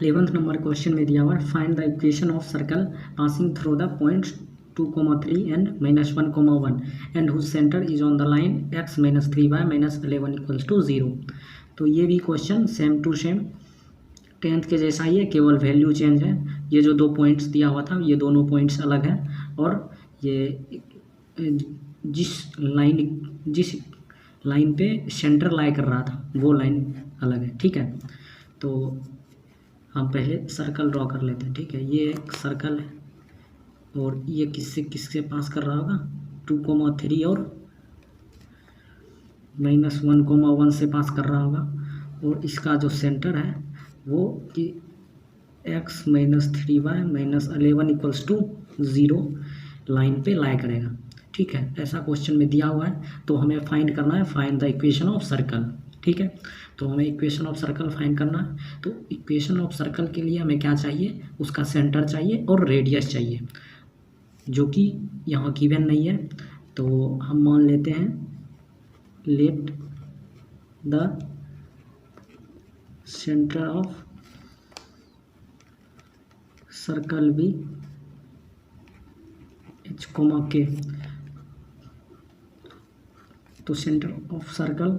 11th number question में दिया हुआ है find the equation of circle passing through the points 2,3 and -1,1 and whose center is on the line x - 3y - 11 = 0। तो ये भी question same to same 10th के जैसा ही है, केवल वैल्यू चेंज है। ये जो दो पॉइंट्स दिया हुआ था ये दोनों पॉइंट्स अलग हैं और ये जिस लाइन पे सेंटर लाई कर रहा था वो लाइन अलग है। ठीक है, तो हम पहले सर्कल ड्रॉ कर लेते हैं। ठीक है, ये एक सर्कल है और ये किससे पास कर रहा होगा 2,3 और -1,1 से पास कर रहा होगा और इसका जो सेंटर है वो कि x - 3y - 11 = 0 लाइन पे लाई करेगा। ठीक है, ऐसा क्वेश्चन में दिया हुआ है तो हमें फाइंड करना है find the equation of circle. ठीक है, तो हमें इक्वेशन ऑफ सर्कल फाइंड करना है। तो इक्वेशन ऑफ सर्कल के लिए हमें क्या चाहिए, उसका सेंटर चाहिए और रेडियस चाहिए जो कि यहाँ गिवन नहीं है। तो हम मान लेते हैं let the centre of circle be h, k। तो सेंटर ऑफ सर्कल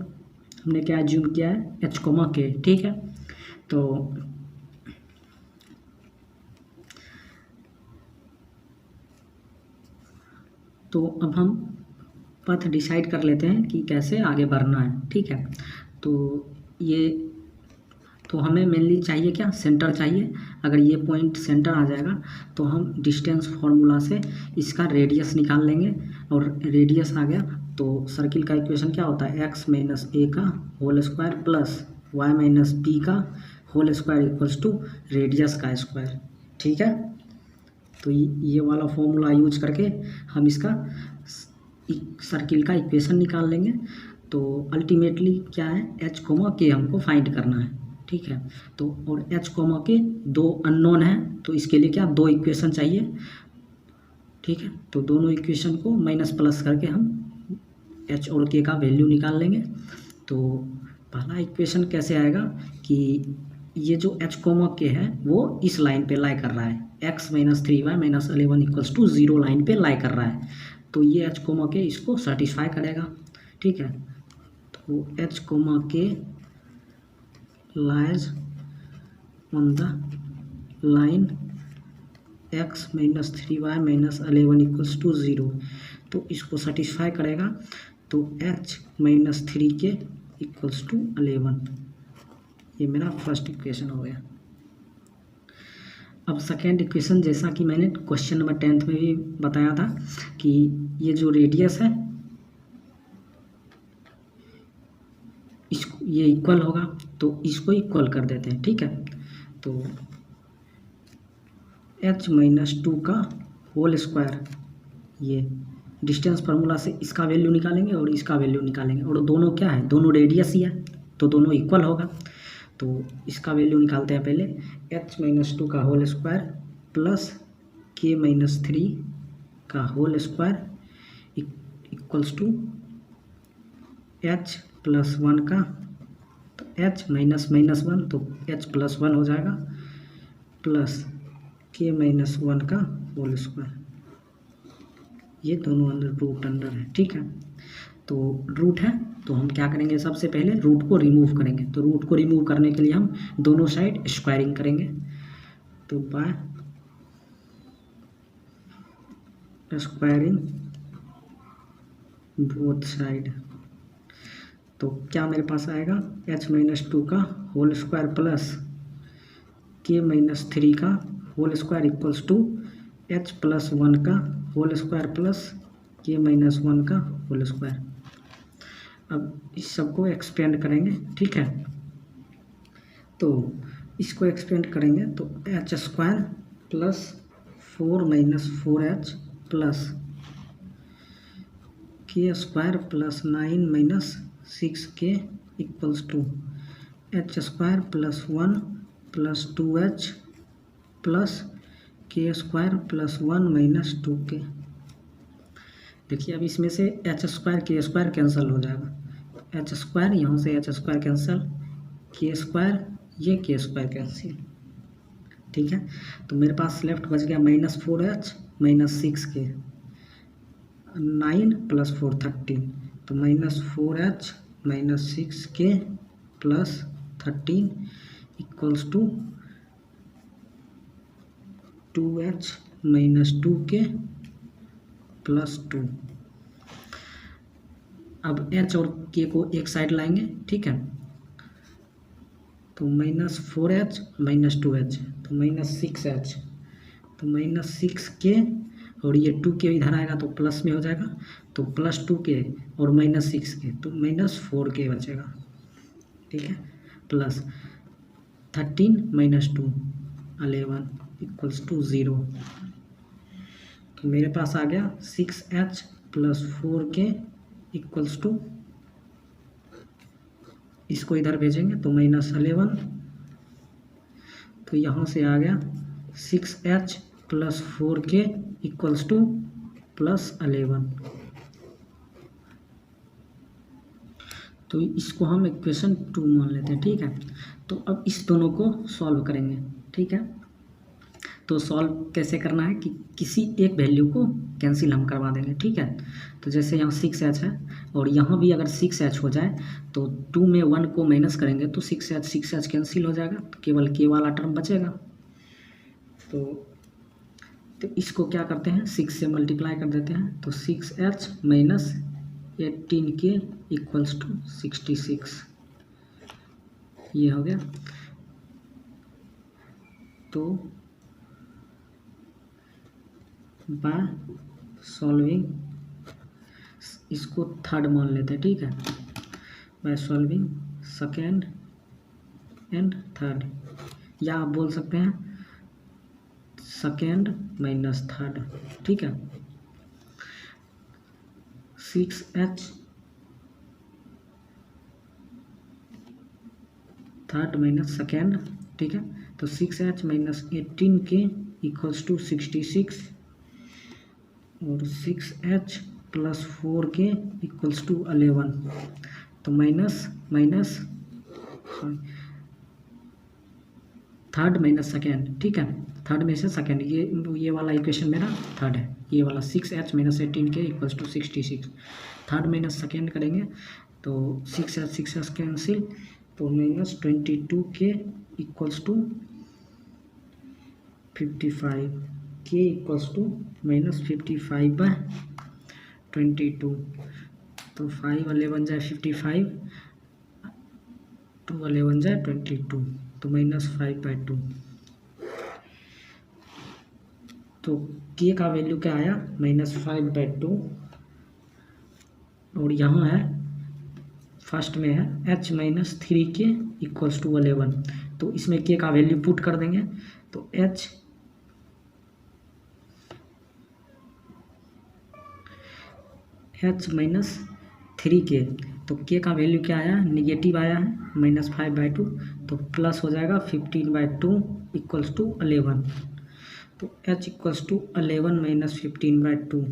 हमने क्या एज्यूम किया है h, k। ठीक है, तो अब हम पथ डिसाइड कर लेते हैं कि कैसे आगे बढ़ना है। ठीक है, तो हमें मेनली चाहिए क्या, सेंटर चाहिए। अगर ये पॉइंट सेंटर आ जाएगा तो हम डिस्टेंस फार्मूला से इसका रेडियस निकाल लेंगे और रेडियस आ गया तो सर्किल का इक्वेशन क्या होता है x - a का whole square plus y - b का होल स्क्वायर = रेडियस का स्क्वायर। ठीक है, तो ये वाला फॉर्मूला यूज करके हम इसका सर्किल का इक्वेशन निकाल लेंगे। तो अल्टीमेटली क्या है h, k हमको फाइंड करना है। ठीक है, तो और h, k दो अननोन है तो इसके लिए क्या दो इक्वेशन चाहिए। ठीक है, तो दोनों इक्वेशन को माइनस प्लस करके हम h और k का वैल्यू निकाल लेंगे। तो पहला इक्वेशन कैसे आएगा कि ये जो h, k है वो इस लाइन पे लाई कर रहा है x - 3y - 11 = 0 लाइन पे लाई कर रहा है। तो ये h, k इसको सेटिस्फाई करेगा। ठीक है, तो h, k lies on the line x - 3y - 11 = 0। तो इसको सेटिस्फाई करेगा तो h - 3k = 11। ये मेरा फर्स्ट इक्वेशन हो गया। अब सेकेंड इक्वेशन जैसा कि मैंने क्वेश्चन नंबर 10th में भी बताया था कि ये जो रेडियस है इसको ये इक्वल होगा तो इसको इक्वल कर देते हैं। ठीक है, तो h - 2 का होल स्क्वायर, ये डिस्टेंस फार्मूला से इसका वैल्यू निकालेंगे और इसका वैल्यू निकालेंगे और दोनों क्या है, दोनों रेडियस ही है तो दोनों इक्वल होगा। तो इसका वैल्यू निकालते हैं पहले h - 2 का होल स्क्वायर प्लस k - 3 का whole square equals to h + 1 का, तो h - 1 तो h + 1 हो जाएगा प्लस k - 1 का होल स्क्वायर। ये दोनों रूट अंडर है। ठीक है, तो रूट है तो हम क्या करेंगे, सबसे पहले रूट को रिमूव करेंगे। तो रूट को रिमूव करने के लिए हम दोनों साइड स्क्वायरिंग करेंगे। तो बाय स्क्वायरिंग बोथ साइड तो क्या मेरे पास आएगा h - 2 का होल स्क्वायर प्लस k - 3 का whole square equals to h + 1 का होल स्क्वायर प्लस k - 1 का होल स्क्वायर। अब इस सबको एक्सपेंड करेंगे। ठीक है, तो इसको एक्सपेंड करेंगे तो h square plus 4 - 4h plus k square plus 9 - 6k equals to h square plus 1 plus 2h plus k square plus 1 - 2k। देखिए अब इसमें से h square k square cancel हो जाएगा, h स्क्वायर यहाँ से h square cancel, k square ये k square cancel. ठीक है। तो मेरे पास लेफ्ट बच गया -4h -6k, 9 + 4 13, तो -4h -6k + 13 = 2h -2k + 2। अब h और k को एक साइड लाएंगे, ठीक है। तो -4h -2h, तो -6h, तो -6k, और ये 2k इधर आएगा तो प्लस में हो जाएगा, तो +2k और -6k, तो -4k बचेगा, ठीक है। प्लस 13 - 2 11 = 0। तो मेरे पास आ गया 6h + 4k = इसको इधर भेजेंगे तो -11, तो यहाँ से आ गया 6h + 4k = +11। तो इसको हम इक्वेशन 2 मान लेते हैं, ठीक है। तो अब इस दोनों को सॉल्व करेंगे, ठीक है। तो सॉल्व कैसे करना है कि किसी एक वैल्यू को कैंसिल हम करवा देंगे, ठीक है। तो जैसे यहाँ 6h है और यहाँ भी अगर 6h हो जाए तो 2 में 1 को माइनस करेंगे तो 6h कैंसिल हो जाएगा, तो केवल k वाला टर्म बचेगा। तो इसको क्या करते हैं, 6 से मल्टीप्लाई कर देते हैं, तो 6h - 18k = 66, ये हो गया। तो बाय सॉल्विंग, इसको थर्ड मान लेते हैं, ठीक है। By solving second and third, या आप बोल सकते हैं सेकेंड - थर्ड, ठीक है। 6h थर्ड - सेकेंड, ठीक है। तो 6h - 18k = 66, और 6h + 4k = 11, तो माइनस थर्ड - सेकेंड, ठीक है। थर्ड में से सेकेंड, ये वाला इक्वेशन मेरा थर्ड है, ये वाला 6h - 18k = 66। थर्ड - सेकेंड करेंगे तो 6h कैंसिल, तो -22k = 55, k = -55/22, तो 5 वाले बन जाए 55, 2 वाले बन जाए 22, तो -5/2। तो k का वैल्यू क्या आया, -5/2, और यहाँ है फर्स्ट में है h - 3k = 11, तो इसमें k का वैल्यू पुट कर देंगे, तो h - 3k, तो k का वैल्यू क्या आया, निगेटिव आया है -5/2, तो प्लस हो जाएगा 15/2 = 11, तो h = 11 - 15/2,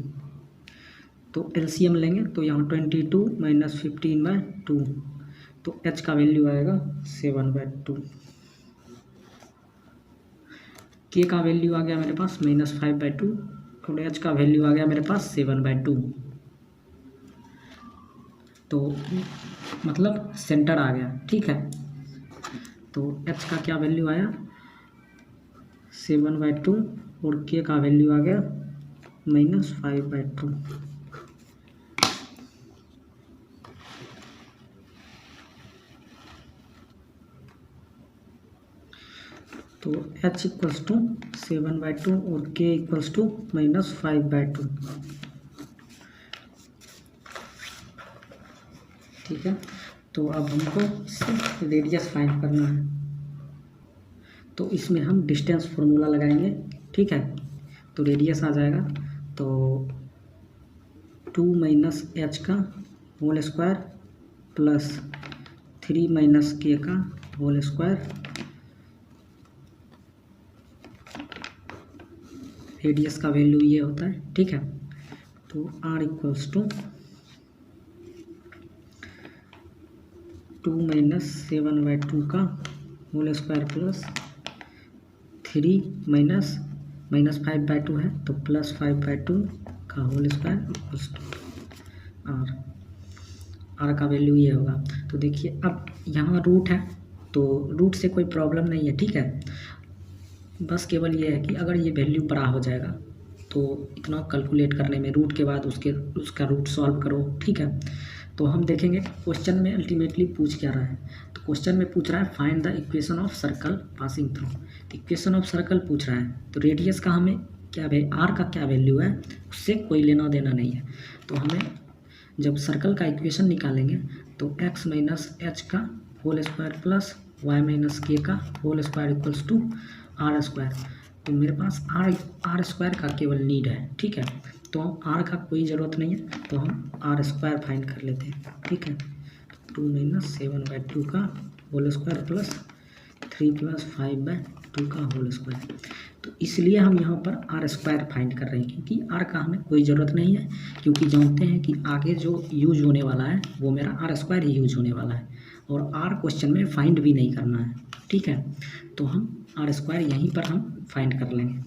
तो एलसीएम लेंगे तो यहाँ 22 - 15/2, तो h का वैल्यू आएगा 7/2। k का वैल्यू आ गया मेरे पास -5/2, और h का वैल्यू आ गया मेरे पास 7/2, तो मतलब सेंटर आ गया, ठीक है। तो h का क्या वैल्यू आया 7/2, और k का वैल्यू आ गया -5/2। तो h = 7/2 और k = -5/2, ठीक है। तो अब हमको इससे रेडियस फाइंड करना है, तो इसमें हम डिस्टेंस फार्मूला लगाएंगे, ठीक है। तो रेडियस आ जाएगा तो 2 - h का होल स्क्वायर प्लस 3 - k का होल स्क्वायर, रेडियस का वैल्यू ये होता है, ठीक है। तो r = 2 - 7/2 का होल स्क्वायर प्लस 3 माइनस -5/2 है तो +5/2 का whole square equals to R का वैल्यू ये होगा। तो देखिए अब यहाँ रूट है तो रूट से कोई प्रॉब्लम नहीं है, ठीक है। बस केवल ये है कि अगर ये वैल्यू बड़ा हो जाएगा तो इतना कैलकुलेट करने में रूट के बाद उसका रूट सॉल्व करो, ठीक है। तो हम देखेंगे क्वेश्चन में अल्टीमेटली पूछ क्या रहा है। तो क्वेश्चन में पूछ रहा है find the equation of circle passing through. तो इक्वेशन ऑफ सर्कल पूछ रहा है तो रेडियस का हमें क्या आर का क्या वैल्यू है उससे कोई लेना देना नहीं है। तो हमें जब सर्कल का इक्वेशन निकालेंगे तो x माइनस एच का whole square plus y minus K का whole square equals to R square. तो मेरे पास आर स्क्वायर का केवल नीड है, ठीक है। तो आर का कोई ज़रूरत नहीं है तो हम आर स्क्वायर फाइंड कर लेते हैं, ठीक है। 2 माइनस 7/2 का होल स्क्वायर प्लस 3 + 5/2 का होल स्क्वायर। तो इसलिए हम यहाँ पर आर स्क्वायर फाइंड कर रहे हैं क्योंकि आर का हमें कोई ज़रूरत नहीं है, क्योंकि जानते हैं कि आगे जो यूज होने वाला है वो मेरा आर स्क्वायर ही यूज होने वाला है और आर क्वेश्चन में फाइंड भी नहीं करना है, ठीक है। तो हम आर स्क्वायर यहीं पर हम फाइंड कर लेंगे।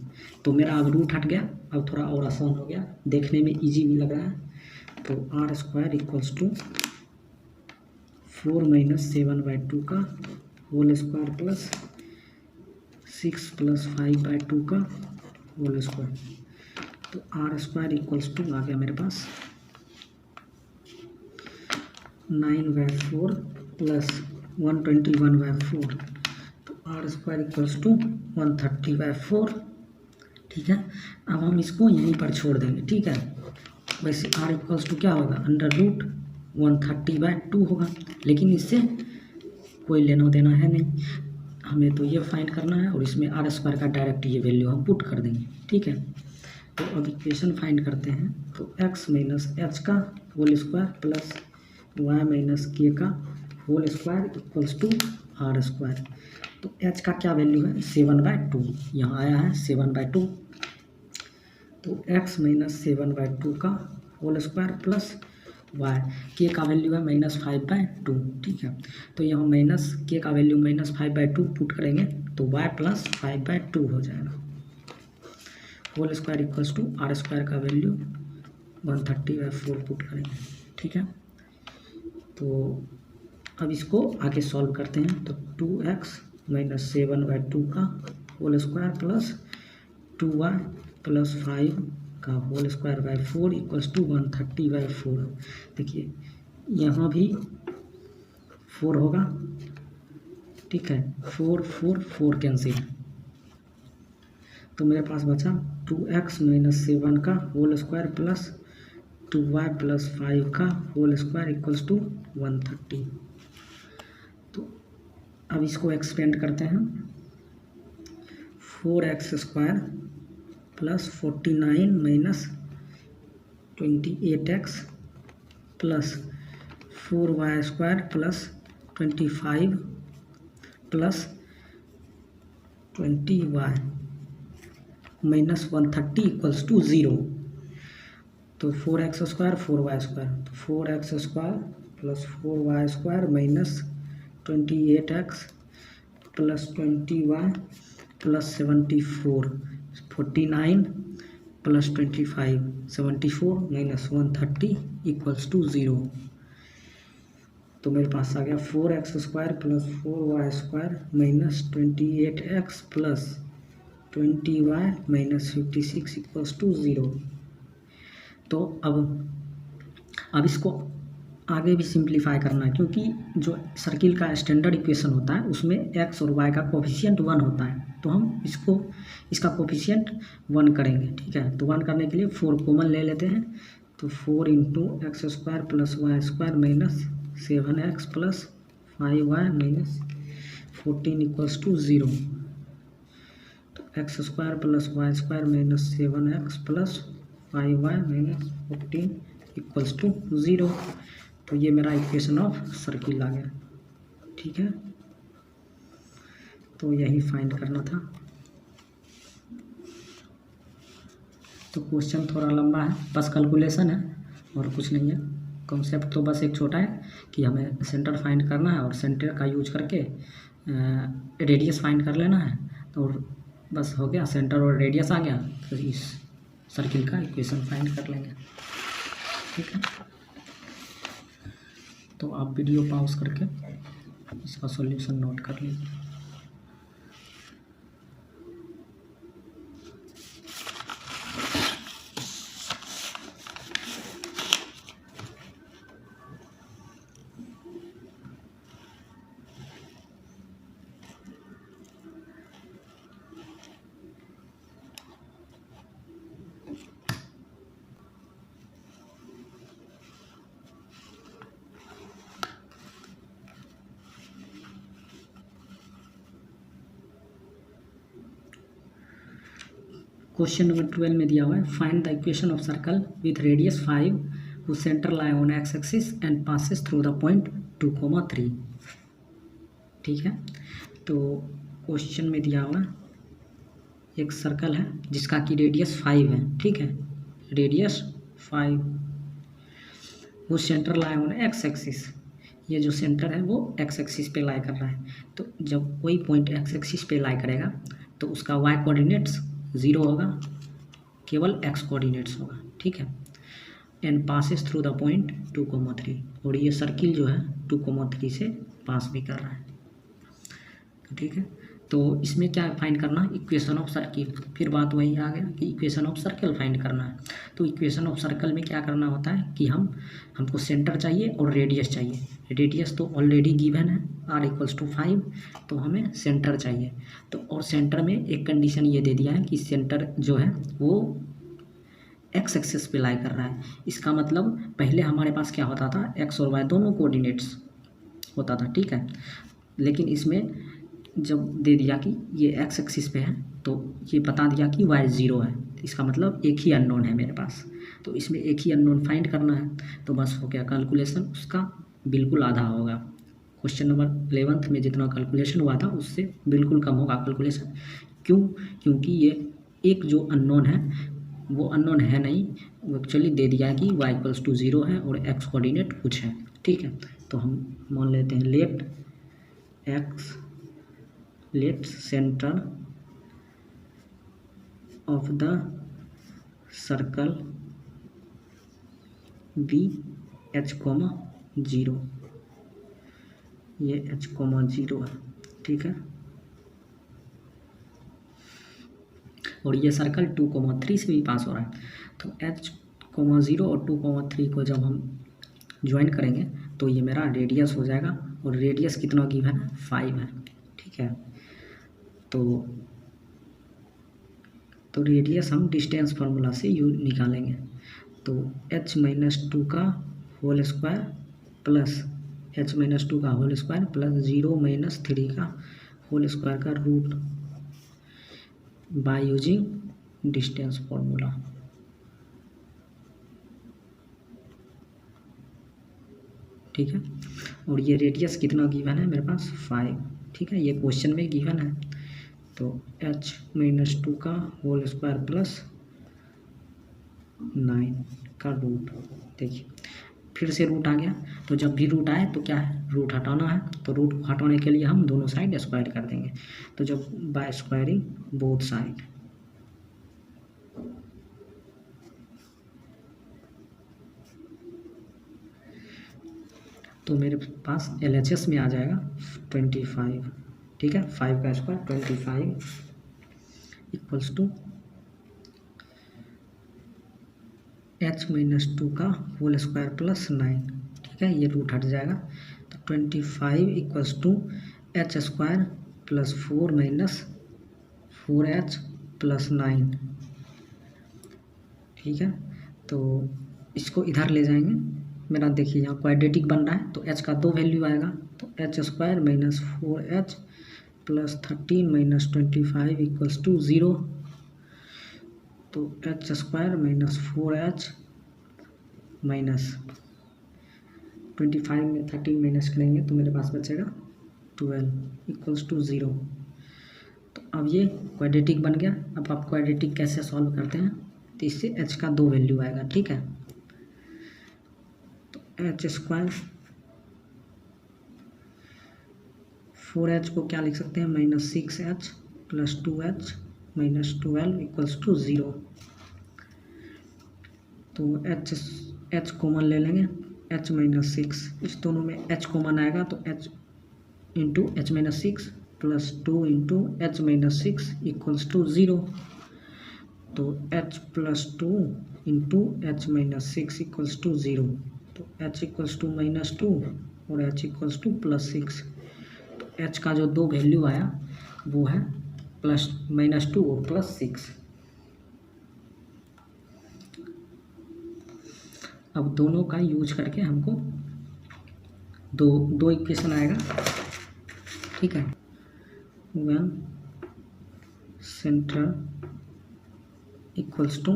तो मेरा अब रूट हट गया, अब थोड़ा और आसान हो गया, देखने में ईजी भी लग रहा है। तो R square equals to 4 minus 7/2 का होल स्क्वायर प्लस 6 + 5/2 का होल स्क्वायर। तो आर स्क्वायर इक्वल्स टू आ गया मेरे पास 9/4 प्लस 121/4। तो आर स्क्वायर इक्वल्स टू 130/4, ठीक है। अब हम इसको यहीं पर छोड़ देंगे, ठीक है। वैसे आर इक्वल्स टू क्या होगा √130/2 होगा, लेकिन इससे कोई लेना देना है नहीं, हमें तो ये फाइंड करना है और इसमें आर स्क्वायर का डायरेक्ट ये वैल्यू हम पुट कर देंगे, ठीक है। तो अब इक्वेशन फाइंड करते हैं। तो x माइनस एच का whole square plus y minus K का whole square equals to R square. तो h का क्या वैल्यू है 7/2, यहाँ आया है 7/2। तो x माइनस 7/2 का होल स्क्वायर प्लस y के का वैल्यू है -5/2, ठीक है। तो यहाँ माइनस के का वैल्यू -5/2 पुट करेंगे तो y प्लस 5/2 हो जाएगा। Whole square equals to R square का वैल्यू 130/4 पुट करेंगे, ठीक है। तो अब इसको आगे सॉल्व करते हैं। तो 2x माइनस 7/2 का whole square plus 2y plus 5 का whole square by 4 equals to 130/4। देखिए यहाँ भी 4 होगा, ठीक है। 4 4 4 कैंसिल, तो मेरे पास बचा 2x माइनस 7 का whole square plus 2y plus 5 का होल स्क्वायर इक्वल्स टू 130। तो अब इसको एक्सपेंड करते हैं। 4x square plus 49 minus 28x plus 4y square plus 25 plus 20y minus 130 equals to 0। तो 4x स्क्वायर 4y स्क्वायर, तो 4x square plus 4y square minus 28x plus 20y plus 74, 49 plus 25, 74 minus 130 equals to 0। तो मेरे पास आ गया 4x square plus 4y square minus 28x plus 20y minus 56 equals to 0। तो अब इसको आगे भी सिंप्लीफाई करना है, क्योंकि जो सर्किल का स्टैंडर्ड इक्वेशन होता है उसमें x और y का कोफिशिएंट 1 होता है। तो हम इसका कोफिशिएंट 1 करेंगे, ठीक है। तो 1 करने के लिए 4 कॉमन ले लेते हैं। तो 4 × x square plus y square minus 7x plus 5y minus 14 equals to 0। तो x square plus y square minus 7x plus 5y minus 14 equals to 0। तो ये मेरा इक्वेशन ऑफ सर्किल आ गया, ठीक है। तो यही फाइंड करना था। तो क्वेश्चन थोड़ा लंबा है, बस कैलकुलेशन है और कुछ नहीं है। कॉन्सेप्ट तो बस एक छोटा है कि हमें सेंटर फाइंड करना है और सेंटर का यूज करके रेडियस फाइंड कर लेना है। और बस हो गया, सेंटर और रेडियस आ गया, तो इस सर्किल का इक्वेशन फाइंड कर लेंगे। ठीक है, तो आप वीडियो पॉज करके इसका सॉल्यूशन नोट कर लीजिए। क्वेश्चन नंबर 12 में दिया हुआ है, find the equation of circle with radius 5 whose center lie on x axis and passes through the point 2,3। ठीक है, तो क्वेश्चन में दिया हुआ एक सर्कल है जिसका कि रेडियस 5 है। ठीक है, रेडियस 5 वो centre lie on x axis, ये जो सेंटर है वो एक्स एक्सिस पे लाई कर रहा है। तो जब कोई पॉइंट एक्स एक्सिस पे लाई करेगा तो उसका वाई कोऑर्डिनेट्स 0 होगा, केवल एक्स कोऑर्डिनेट्स होगा। ठीक है, and passes through the point 2,3, और ये सर्किल जो है 2,3 से पास भी कर रहा है। ठीक है, तो इसमें क्या फाइंड करना, इक्वेशन ऑफ सर्किल। फिर बात वही आ गया कि इक्वेशन ऑफ सर्कल फाइंड करना है। तो इक्वेशन ऑफ सर्कल में क्या करना होता है कि हमको सेंटर चाहिए और रेडियस चाहिए। रेडियस तो ऑलरेडी गिवन है r=5, तो हमें सेंटर चाहिए। तो और सेंटर में एक कंडीशन ये दे दिया है कि सेंटर जो है वो एक्स एक्सिस पे लाई कर रहा है। इसका मतलब पहले हमारे पास क्या होता था, एक्स और वाई दोनों कोऑर्डिनेट्स होता था। ठीक है, लेकिन इसमें जब दे दिया कि ये एक्स एक्सिस पे है तो ये बता दिया कि वाई 0 है, इसका मतलब एक ही अननोन है मेरे पास। तो इसमें एक ही अननोन फाइंड करना है, तो बस हो गया कैलकुलेशन उसका बिल्कुल आधा होगा। क्वेश्चन नंबर 11 में जितना कैलकुलेशन हुआ था उससे बिल्कुल कम होगा कैलकुलेशन। क्यों? क्योंकि ये एक जो अननोन है वो अननोन है नहीं, वो एक्चुअली दे दिया है कि y=0 है और x कोऑर्डिनेट कुछ है। ठीक है, तो हम मान लेते हैं let centre of the circle be h,0, ये h,0 है। ठीक है, और ये सर्कल 2,3 से भी पास हो रहा है। तो h,0 और 2,3 को जब हम ज्वाइन करेंगे तो ये मेरा रेडियस हो जाएगा, और रेडियस कितना गिवन है, 5 है। ठीक है, तो रेडियस हम डिस्टेंस फार्मूला से निकालेंगे। तो h-2 का होल स्क्वायर प्लस h-2 का होल स्क्वायर प्लस 0-3 का होल स्क्वायर का root by using distance formula. ठीक है, और ये रेडियस कितना गिवन है मेरे पास, 5। ठीक है, ये क्वेश्चन में गिवन है। तो h-2 का होल स्क्वायर प्लस 9 का रूट। देखिए फिर से रूट आ गया, तो जब भी रूट आए तो क्या है, रूट हटाना है। तो रूट को हटाने के लिए हम दोनों साइड स्क्वायर कर देंगे। तो जब बाय स्क्वायरिंग बोथ साइड, तो मेरे पास LHS में आ जाएगा 25। ठीक है, 5 का स्क्वायर 25 इक्वल्स टू h-2 का होल स्क्वायर प्लस 9। ठीक है, ये रूट हट जाएगा। तो 25 equals to h square plus 4 minus 4h plus 9। ठीक है, तो इसको इधर ले जाएंगे। मेरा देखिए यहाँ क्वाड्रेटिक बन रहा है, तो h का 2 वैल्यू आएगा। तो h square minus 4h plus 13 minus 25 equals to 0। तो h square minus 4h minus 25 में 13 माइनस करेंगे तो मेरे पास बचेगा 12 इक्वल्स टू 0। तो अब ये क्वाड्रेटिक बन गया। अब आप क्वाड्रेटिक कैसे सॉल्व करते हैं, तो इससे h का 2 वैल्यू आएगा। ठीक है, तो h स्क्वायर 4h को क्या लिख सकते हैं, -6h plus 2h minus 12 equals to 0। तो एच कॉमन ले लेंगे, एच माइनस 6, इस दोनों में एच कॉमन आएगा तो एच इंटू एच माइनस 6 प्लस 2 into H minus 6 equals to 0। तो H plus 2 into H minus 6 equals to 0। तो एच इक्वल्स टू माइनस 2 और एच इक्वल्स टू प्लस 6। तो एच का जो दो वैल्यू आया वो है प्लस माइनस 2 और प्लस 6। अब दोनों का यूज करके हमको दो इक्वेशन आएगा, ठीक है। One centre equals to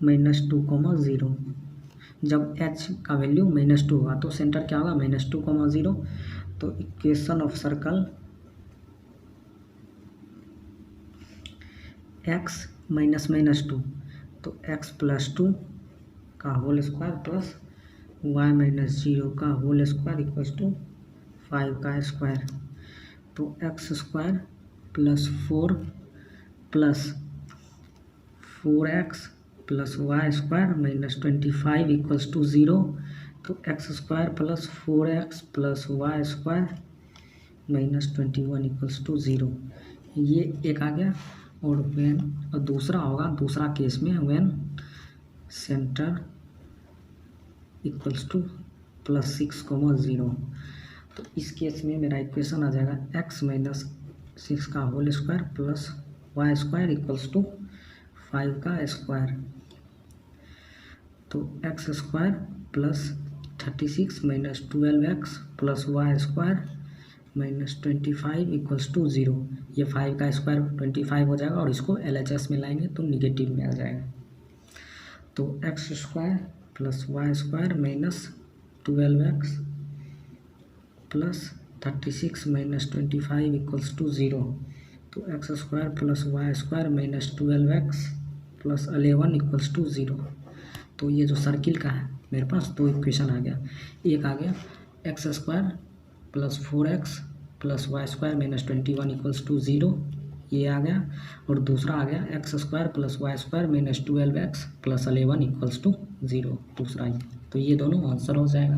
minus 2,0। जब एच का वैल्यू माइनस 2 होगा तो सेंटर क्या होगा, माइनस 2,0। तो equation of circle X minus minus 2, तो एक्स प्लस 2 का whole square plus Y minus 0 का होल स्क्वायर इक्वल्स टू 5 का स्क्वायर। तो एक्स स्क्वायर प्लस 4 प्लस 4x plus Y square minus 25 equals to 0। तो X square plus 4x plus Y square minus 21 equals to 0। ये एक आ गया। और दूसरा होगा, दूसरा केस में when centre equals two plus 6,0। तो इस केस में मेरा इक्वेशन आ जाएगा x माइनस 6 का whole square plus Y square equals to 5 का स्क्वायर। तो X square plus 36 minus 12x plus Y square minus 25 equals to 0। ये 5 का स्क्वायर 25 हो जाएगा और इसको LHS में लाएंगे तो निगेटिव में आ जाएगा। तो X square plus Y square minus 12x plus 36 minus 25 equals to 0। तो X square plus Y square minus 12x plus 11 equals to 0। तो ये जो सर्किल का है मेरे पास दो इक्वेशन आ गया। एक आ गया X square plus 4x plus Y square minus 21 equals to 0, ये आ गया। और दूसरा आ गया X square plus Y square minus 12x plus 11 equals to 0, दूसरा ही। तो ये दोनों आंसर हो जाएगा।